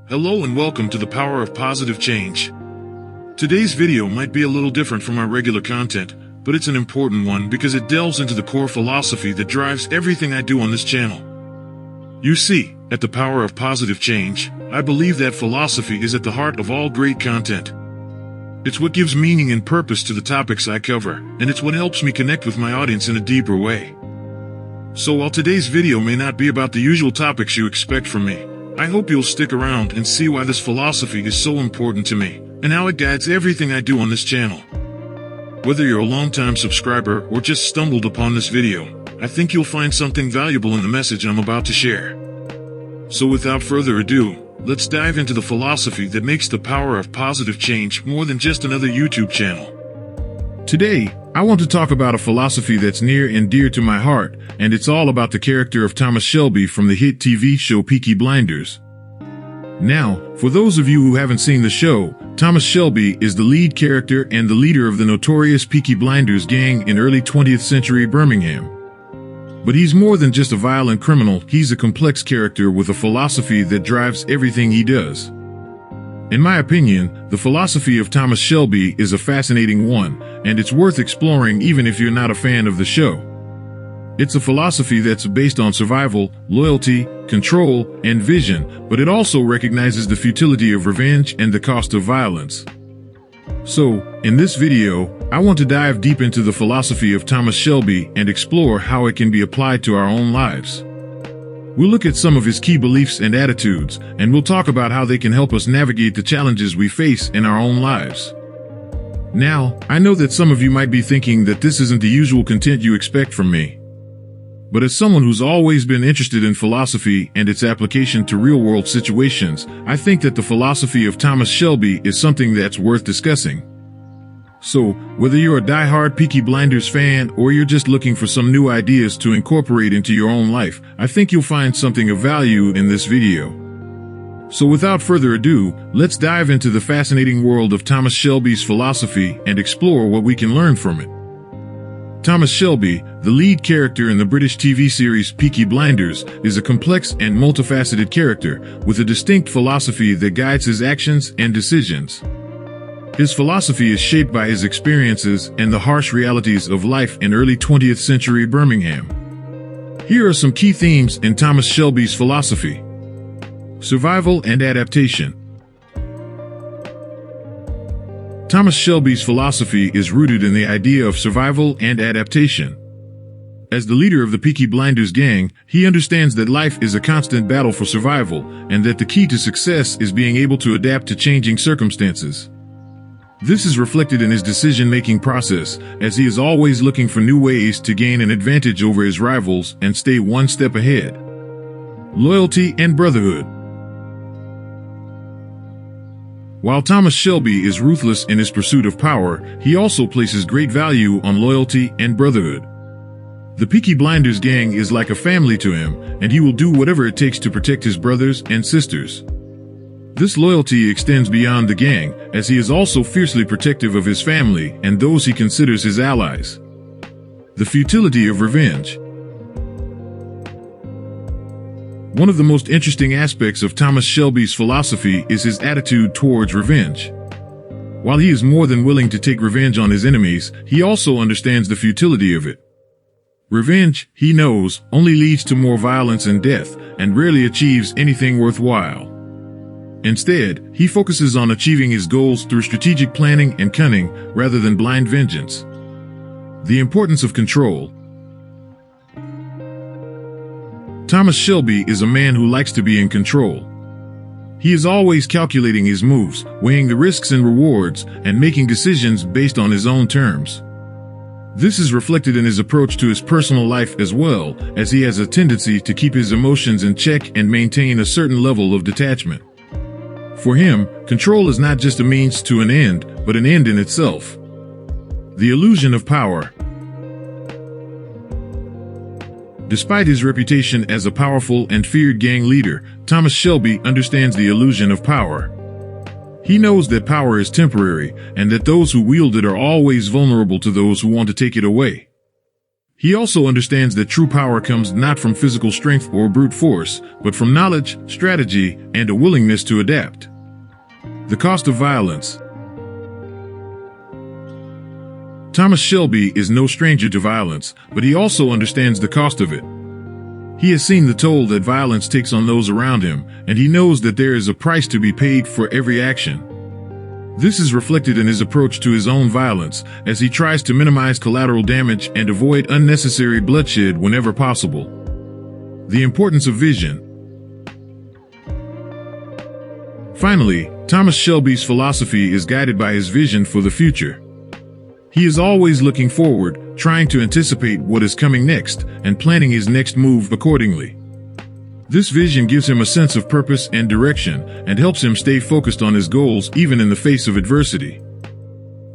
Hello and welcome to the Power of Positive Change. Today's video might be a little different from our regular content, but it's an important one because it delves into the core philosophy that drives everything I do on this channel. You see, at the Power of Positive Change, I believe that philosophy is at the heart of all great content. It's what gives meaning and purpose to the topics I cover, and it's what helps me connect with my audience in a deeper way. So while today's video may not be about the usual topics you expect from me, I hope you'll stick around and see why this philosophy is so important to me, and how it guides everything I do on this channel. Whether you're a longtime subscriber or just stumbled upon this video, I think you'll find something valuable in the message I'm about to share. So without further ado, let's dive into the philosophy that makes the Power of Positive Change more than just another YouTube channel. Today, I want to talk about a philosophy that's near and dear to my heart, and it's all about the character of Thomas Shelby from the hit TV show Peaky Blinders. Now, for those of you who haven't seen the show, Thomas Shelby is the lead character and the leader of the notorious Peaky Blinders gang in early 20th century Birmingham. But he's more than just a violent criminal, he's a complex character with a philosophy that drives everything he does. In my opinion, the philosophy of Thomas Shelby is a fascinating one, and it's worth exploring even if you're not a fan of the show. It's a philosophy that's based on survival, loyalty, control, and vision, but it also recognizes the futility of revenge and the cost of violence. So, in this video, I want to dive deep into the philosophy of Thomas Shelby and explore how it can be applied to our own lives. We'll look at some of his key beliefs and attitudes, and we'll talk about how they can help us navigate the challenges we face in our own lives. Now, I know that some of you might be thinking that this isn't the usual content you expect from me. But as someone who's always been interested in philosophy and its application to real-world situations, I think that the philosophy of Thomas Shelby is something that's worth discussing. So, whether you're a die-hard Peaky Blinders fan or you're just looking for some new ideas to incorporate into your own life, I think you'll find something of value in this video. So without further ado, let's dive into the fascinating world of Thomas Shelby's philosophy and explore what we can learn from it. Thomas Shelby, the lead character in the British TV series Peaky Blinders, is a complex and multifaceted character with a distinct philosophy that guides his actions and decisions. His philosophy is shaped by his experiences and the harsh realities of life in early 20th century Birmingham. Here are some key themes in Thomas Shelby's philosophy. Survival and adaptation. Thomas Shelby's philosophy is rooted in the idea of survival and adaptation. As the leader of the Peaky Blinders gang, he understands that life is a constant battle for survival, and that the key to success is being able to adapt to changing circumstances. This is reflected in his decision-making process, as he is always looking for new ways to gain an advantage over his rivals and stay one step ahead. Loyalty and brotherhood. While Thomas Shelby is ruthless in his pursuit of power, he also places great value on loyalty and brotherhood. The Peaky Blinders gang is like a family to him, and he will do whatever it takes to protect his brothers and sisters. This loyalty extends beyond the gang, as he is also fiercely protective of his family and those he considers his allies. The futility of revenge. One of the most interesting aspects of Thomas Shelby's philosophy is his attitude towards revenge. While he is more than willing to take revenge on his enemies, he also understands the futility of it. Revenge, he knows, only leads to more violence and death, and rarely achieves anything worthwhile. Instead, he focuses on achieving his goals through strategic planning and cunning, rather than blind vengeance. The importance of control. Thomas Shelby is a man who likes to be in control. He is always calculating his moves, weighing the risks and rewards, and making decisions based on his own terms. This is reflected in his approach to his personal life as well, as he has a tendency to keep his emotions in check and maintain a certain level of detachment. For him, control is not just a means to an end, but an end in itself. The illusion of power. Despite his reputation as a powerful and feared gang leader, Thomas Shelby understands the illusion of power. He knows that power is temporary, and that those who wield it are always vulnerable to those who want to take it away. He also understands that true power comes not from physical strength or brute force, but from knowledge, strategy, and a willingness to adapt. The cost of violence. Thomas Shelby is no stranger to violence, but he also understands the cost of it. He has seen the toll that violence takes on those around him, and he knows that there is a price to be paid for every action. This is reflected in his approach to his own violence, as he tries to minimize collateral damage and avoid unnecessary bloodshed whenever possible. The importance of vision. Finally, Thomas Shelby's philosophy is guided by his vision for the future. He is always looking forward, trying to anticipate what is coming next, and planning his next move accordingly. This vision gives him a sense of purpose and direction, and helps him stay focused on his goals even in the face of adversity.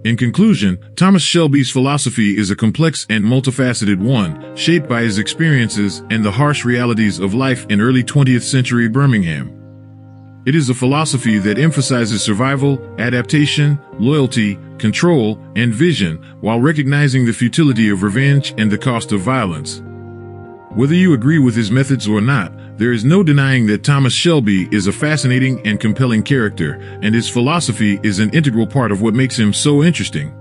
In conclusion, Thomas Shelby's philosophy is a complex and multifaceted one, shaped by his experiences and the harsh realities of life in early 20th century Birmingham. It is a philosophy that emphasizes survival, adaptation, loyalty, control, and vision, while recognizing the futility of revenge and the cost of violence. Whether you agree with his methods or not, there is no denying that Thomas Shelby is a fascinating and compelling character, and his philosophy is an integral part of what makes him so interesting.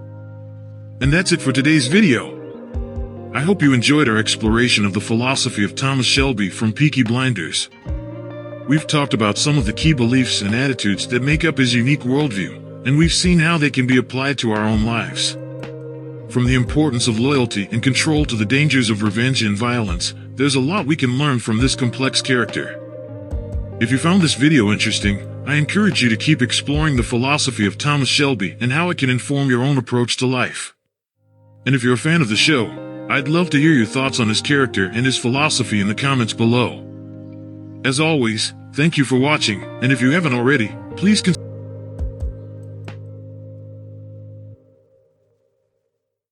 And that's it for today's video. I hope you enjoyed our exploration of the philosophy of Thomas Shelby from Peaky Blinders. We've talked about some of the key beliefs and attitudes that make up his unique worldview, and we've seen how they can be applied to our own lives. From the importance of loyalty and control to the dangers of revenge and violence, there's a lot we can learn from this complex character. If you found this video interesting, I encourage you to keep exploring the philosophy of Thomas Shelby and how it can inform your own approach to life. And if you're a fan of the show, I'd love to hear your thoughts on his character and his philosophy in the comments below. As always, thank you for watching, and if you haven't already, please consider